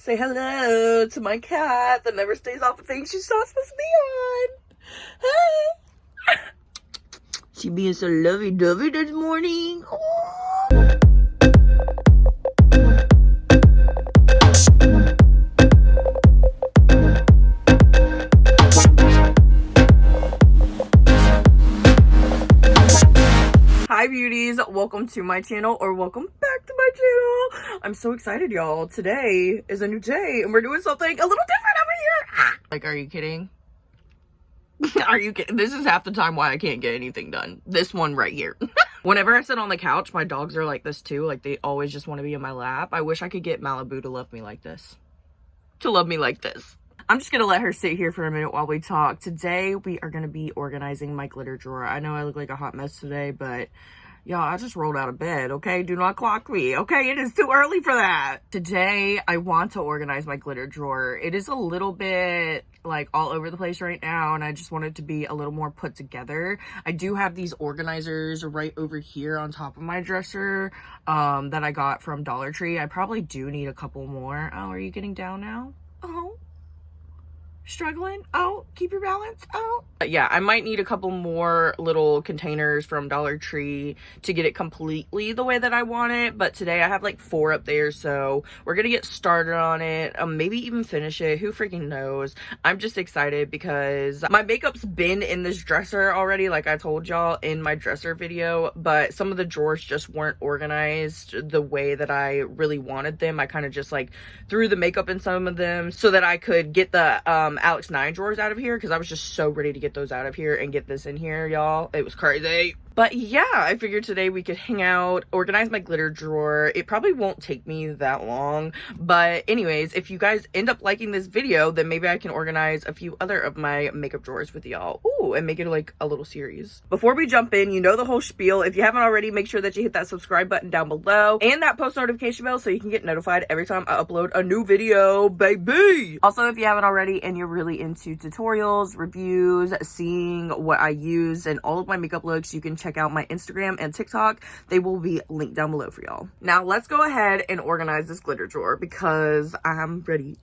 Say hello to my cat that never stays off of things she's not supposed to be on. Hey. She being so lovey-dovey this morning. Oh. Hi beauties, welcome to my channel, or welcome back to my channel. I'm so excited, y'all. Today is a new day and we're doing something a little different over here. Like, are you kidding? Are you kidding? This is half the time why I can't get anything done. This one right here. Whenever I sit on the couch, my dogs are like this too. Like, they always just want to be in my lap. I wish I could get Malibu to love me like this. I'm just gonna let her sit here for a minute while we talk. Today, we are gonna be organizing my glitter drawer. I know I look like a hot mess today, but y'all, I just rolled out of bed, okay? Do not clock me, okay? It is too early for that. Today, I want to organize my glitter drawer. It is a little bit like all over the place right now, and I just want it to be a little more put together. I do have these organizers right over here on top of my dresser that I got from Dollar Tree. I probably do need a couple more. Oh, are you getting down now? Oh. Struggling? Oh, keep your balance. Oh. Yeah, I might need a couple more little containers from Dollar Tree to get it completely the way that I want it, but today I have like 4 up there, so we're gonna get started on it, maybe even finish it. Who freaking knows? I'm just excited because my makeup's been in this dresser already, like I told y'all in my dresser video, but some of the drawers just weren't organized the way that I really wanted them. I kind of just like threw the makeup in some of them so that I could get the Alex 9 drawers out of here, because I was just so ready to get those out of here and get this in here, y'all. It was crazy. But yeah, I figured today we could hang out, organize my glitter drawer. It probably won't take me that long, but anyways, if you guys end up liking this video, then maybe I can organize a few other of my makeup drawers with y'all. Ooh, and make it like a little series. Before we jump in, you know the whole spiel. If you haven't already, make sure that you hit that subscribe button down below and that post notification bell so you can get notified every time I upload a new video, baby. Also, if you haven't already and you're really into tutorials, reviews, seeing what I use and all of my makeup looks, you can check out my Instagram and TikTok. They will be linked down below for y'all. Now let's go ahead and organize this glitter drawer because I'm ready.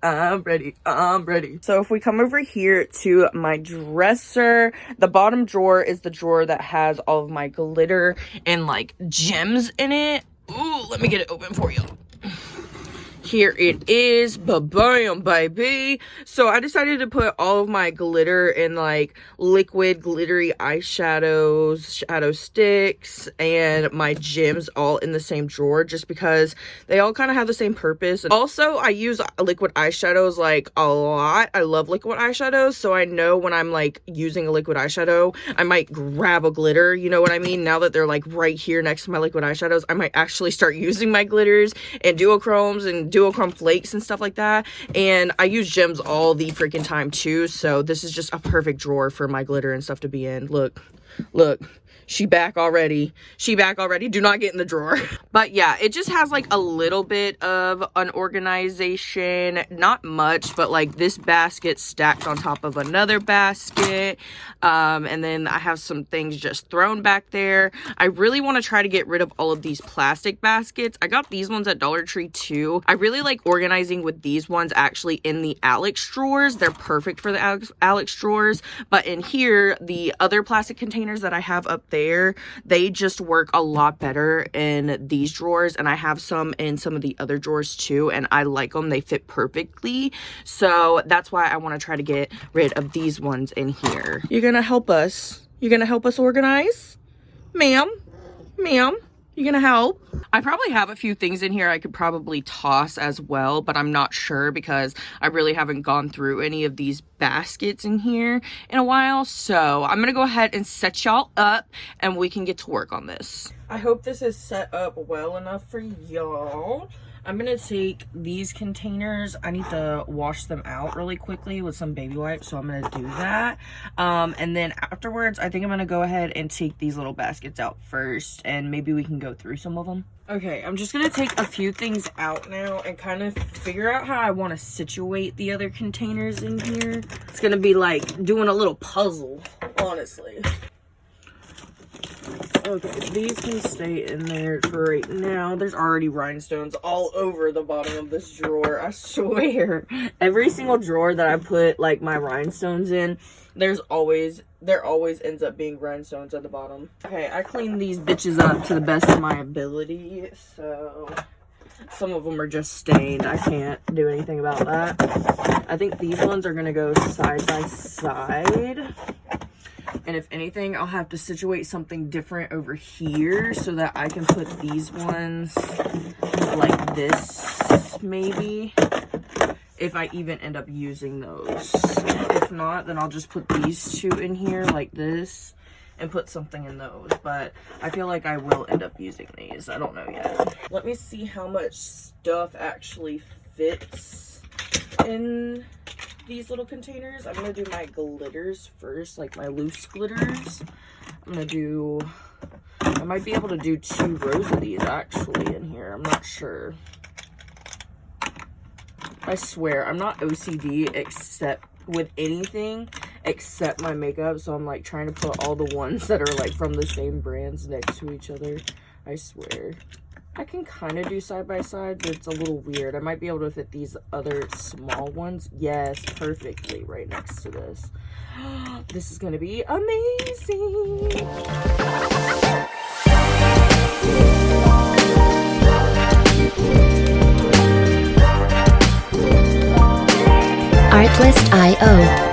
So if we come over here to my dresser, the bottom drawer is the drawer that has all of my glitter and like gems in it. Ooh, let me get it open for you. Here it is, ba-bam, baby. So I decided to put all of my glitter and like liquid glittery eyeshadows, shadow sticks, and my gems all in the same drawer just because they all kind of have the same purpose. Also, I use liquid eyeshadows like a lot. I love liquid eyeshadows, so I know when I'm like using a liquid eyeshadow, I might grab a glitter, you know what I mean? Now that they're like right here next to my liquid eyeshadows, I might actually start using my glitters and duochromes and duochrome flakes and stuff like that. And I use gems all the freaking time too, so this is just a perfect drawer for my glitter and stuff to be in. Look, she back already. Do not get in the drawer. But yeah, it just has like a little bit of an organization, not much, but like this basket stacked on top of another basket, and then I have some things just thrown back there. I really want to try to get rid of all of these plastic baskets. I got these ones at Dollar Tree too. I really like organizing with these ones actually in the Alex drawers. They're perfect for the Alex drawers, but in here, the other plastic containers that I have up there, they just work a lot better in these drawers, and I have some in some of the other drawers too, and I like them. They fit perfectly, so that's why I want to try to get rid of these ones in here. You're gonna help us organize, ma'am? You gonna help? I probably have a few things in here I could probably toss as well, but I'm not sure because I really haven't gone through any of these baskets in here in a while. So I'm gonna go ahead and set y'all up and we can get to work on this. I hope this is set up well enough for y'all. I'm gonna take these containers. I need to wash them out really quickly with some baby wipes, so I'm gonna do that. And then afterwards, I think I'm gonna go ahead and take these little baskets out first, and maybe we can go through some of them. Okay, I'm just gonna take a few things out now and kind of figure out how I want to situate the other containers in here. It's gonna be like doing a little puzzle, honestly. Okay, these can stay in there for right now. There's already rhinestones all over the bottom of this drawer. I swear. Every single drawer that I put like my rhinestones in, there always ends up being rhinestones at the bottom. Okay, I cleaned these bitches up to the best of my ability. So some of them are just stained. I can't do anything about that. I think these ones are gonna go side by side. And if anything, I'll have to situate something different over here so that I can put these ones like this, maybe, if I even end up using those. If not, then I'll just put these two in here like this and put something in those. But I feel like I will end up using these. I don't know yet. Let me see how much stuff actually fits in these little containers. I'm gonna do my glitters first, like my loose glitters. I might be able to do 2 rows of these actually in here. I'm not sure. I swear, I'm not OCD except with anything except my makeup. So I'm like trying to put all the ones that are like from the same brands next to each other. I swear. I can kind of do side by side, but it's a little weird. I might be able to fit these other small ones. Yes, perfectly right next to this. This is going to be amazing. Artlist.io.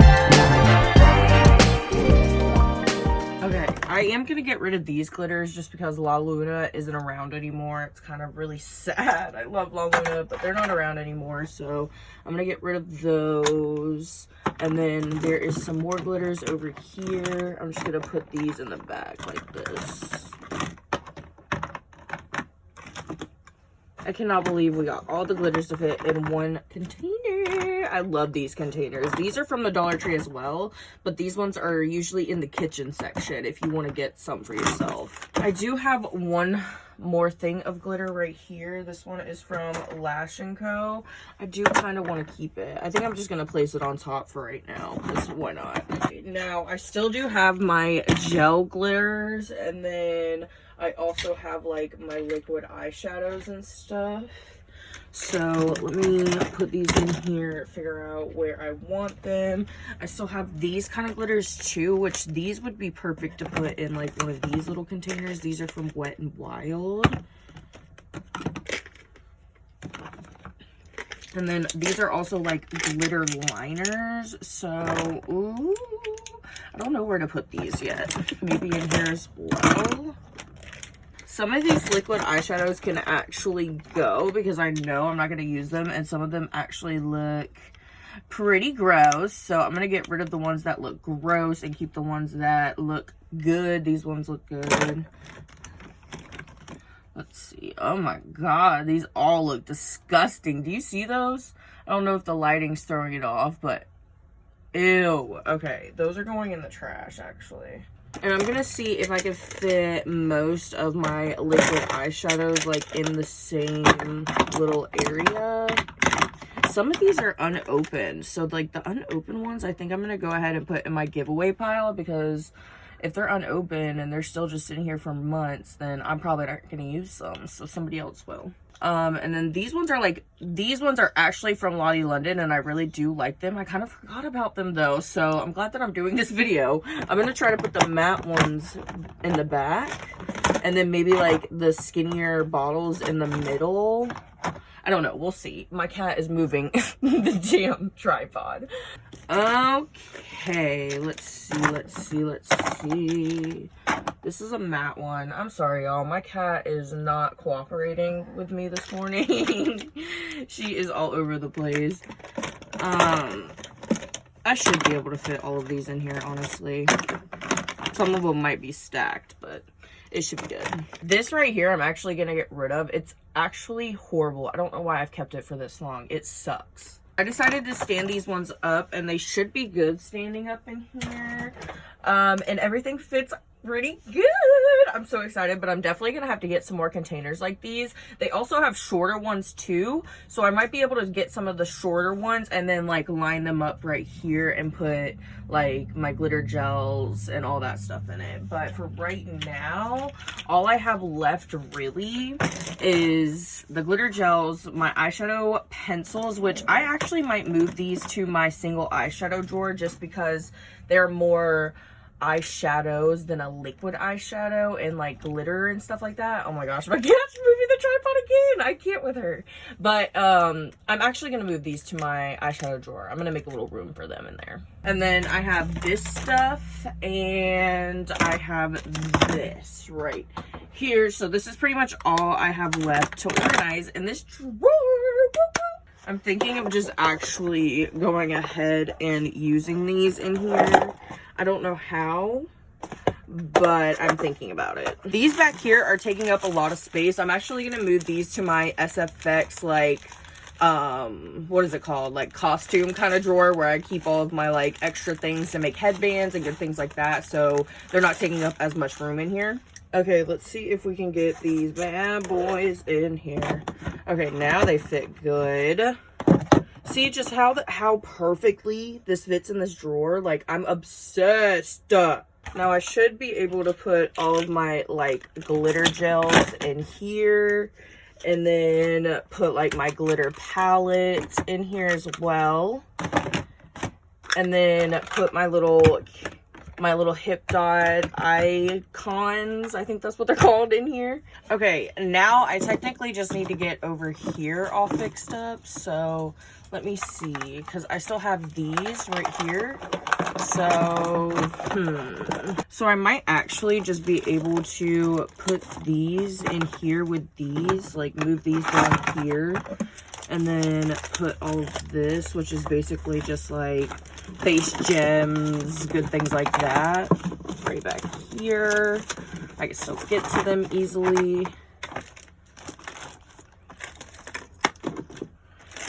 I am going to get rid of these glitters just because La Luna isn't around anymore. It's kind of really sad. I love La Luna, but they're not around anymore. So I'm going to get rid of those. And then there is some more glitters over here. I'm just going to put these in the bag like this. I cannot believe we got all the glitters to fit in one container. I love these containers. These are from the Dollar Tree as well, but these ones are usually in the kitchen section if you want to get some for yourself. I do have one more thing of glitter right here. This one is from Lash & Co. I do kind of want to keep it. I think I'm just going to place it on top for right now, because why not? Now, I still do have my gel glitters, and then I also have like my liquid eyeshadows and stuff. So let me put these in here, figure out where I want them. I still have these kind of glitters too, which these would be perfect to put in like one of these little containers. These are from Wet n Wild. And then these are also like glitter liners. So, ooh, I don't know where to put these yet. Maybe in here as well. Some of these liquid eyeshadows can actually go because I know I'm not going to use them, and some of them actually look pretty gross. So I'm going to get rid of the ones that look gross and keep the ones that look good. These ones look good. Let's see. Oh my god, these all look disgusting. Do you see those? I don't know if the lighting's throwing it off, but ew. Okay, those are going in the trash actually. And I'm gonna see if I can fit most of my liquid eyeshadows like in the same little area. Some of these are unopened, so like the unopened ones I think I'm gonna go ahead and put in my giveaway pile, because if they're unopened and they're still just sitting here for months, then I'm probably not gonna use them, so somebody else will. And then these ones are actually from Lottie London, and I really do like them. I kind of forgot about them though, so I'm glad that I'm doing this video. I'm gonna try to put the matte ones in the back, and then maybe like the skinnier bottles in the middle. I don't know, we'll see. My cat is moving the damn tripod. Okay, let's see. This is a matte one. I'm sorry, y'all. My cat is not cooperating with me this morning. She is all over the place. I should be able to fit all of these in here, honestly. Some of them might be stacked, but it should be good. This right here, I'm actually gonna get rid of. It's actually horrible. I don't know why I've kept it for this long. It sucks. I decided to stand these ones up, and they should be good standing up in here. And everything fits pretty good. I'm so excited, but I'm definitely gonna have to get some more containers like these. They also have shorter ones too, so I might be able to get some of the shorter ones and then like line them up right here and put like my glitter gels and all that stuff in it. But for right now, all I have left really is the glitter gels, my eyeshadow pencils, which I actually might move these to my single eyeshadow drawer just because they're more eyeshadows than a liquid eyeshadow and like glitter and stuff like that. Oh my gosh, my cat's moving the tripod again. I can't with her. But I'm actually gonna move these to my eyeshadow drawer. I'm gonna make a little room for them in there. And then I have this stuff and I have this right here. So this is pretty much all I have left to organize in this drawer. I'm thinking of just actually going ahead and using these in here. I don't know how, but I'm thinking about it. These back here are taking up a lot of space. I'm actually going to move these to my SFX, like, what is it called? Like costume kind of drawer where I keep all of my like extra things to make headbands and good things like that. So they're not taking up as much room in here. Okay, let's see if we can get these bad boys in here. Okay, now they fit good. See just how perfectly this fits in this drawer. Like, I'm obsessed. Now I should be able to put all of my like glitter gels in here and then put like my glitter palettes in here as well. And then put my little hip dot icons, I think that's what they're called, in here. Okay, now I technically just need to get over here all fixed up. So let me see, because I still have these right here. So so I might actually just be able to put these in here with these, like move these down here and then put all of this, which is basically just like face gems, good things like that, right back here. I can still get to them easily.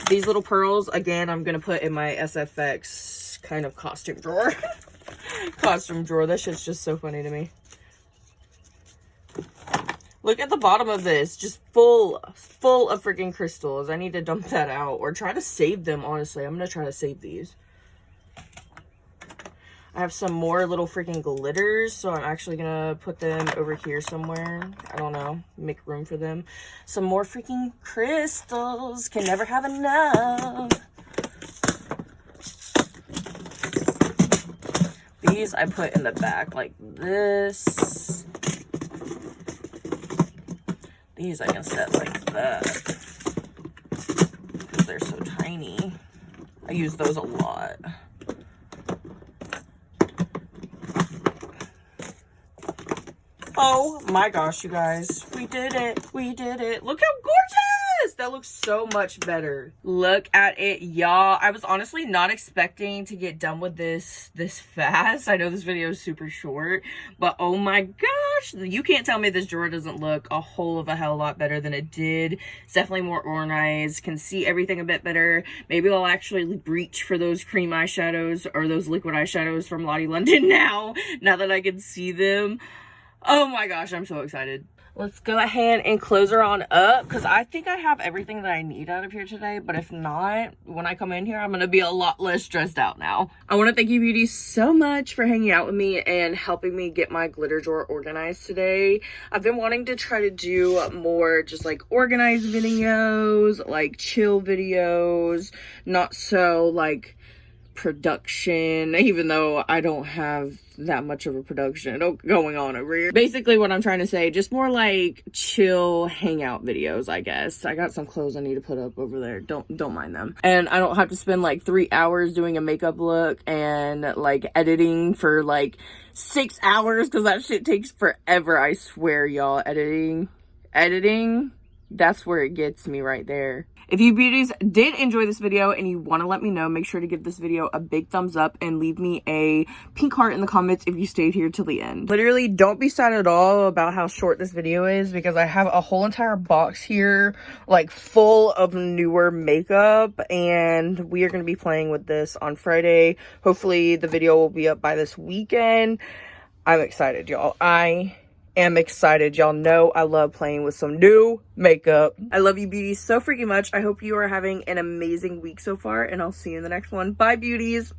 These little pearls, again, I'm gonna put in my SFX kind of costume drawer. Costume drawer, that shit's just so funny to me. Look at the bottom of this, just full of freaking crystals. I need to dump that out or try to save them, honestly. I'm gonna try to save these. I have some more little freaking glitters, so I'm actually gonna put them over here somewhere. I don't know, make room for them. Some more freaking crystals, can never have enough. These I put in the back like this. These I can set like that because they're so tiny. I use those a lot. Oh my gosh, you guys. We did it. We did it. Look how gorgeous. That looks so much better. Look at it, y'all. I was honestly not expecting to get done with this fast. I know this video is super short, but oh my gosh. You can't tell me this drawer doesn't look a whole of a hell lot better than it did. It's definitely more organized. Can see everything a bit better. Maybe I'll actually reach for those cream eyeshadows or those liquid eyeshadows from Lottie London now that I can see them. Oh my gosh, I'm so excited. Let's go ahead and close her on up because I think I have everything that I need out of here today. But if not, when I come in here, I'm going to be a lot less stressed out now. I want to thank you beauties so much for hanging out with me and helping me get my glitter drawer organized today. I've been wanting to try to do more just like organized videos, like chill videos, not so like production, even though I don't have that much of a production going on over here. Basically what I'm trying to say, just more like chill hangout videos, I guess. I got some clothes I need to put up over there, don't mind them. And I don't have to spend like 3 hours doing a makeup look and like editing for like 6 hours because that shit takes forever. I swear, y'all. Editing, that's where it gets me right there. If you beauties did enjoy this video and you want to let me know, make sure to give this video a big thumbs up and leave me a pink heart in the comments if you stayed here till the end. Literally, don't be sad at all about how short this video is because I have a whole entire box here like full of newer makeup and we are going to be playing with this on Friday. Hopefully the video will be up by this weekend. I'm excited, y'all. I am excited. Y'all know I love playing with some new makeup. I love you beauties so freaking much. I hope you are having an amazing week so far, and I'll see you in the next one. Bye beauties.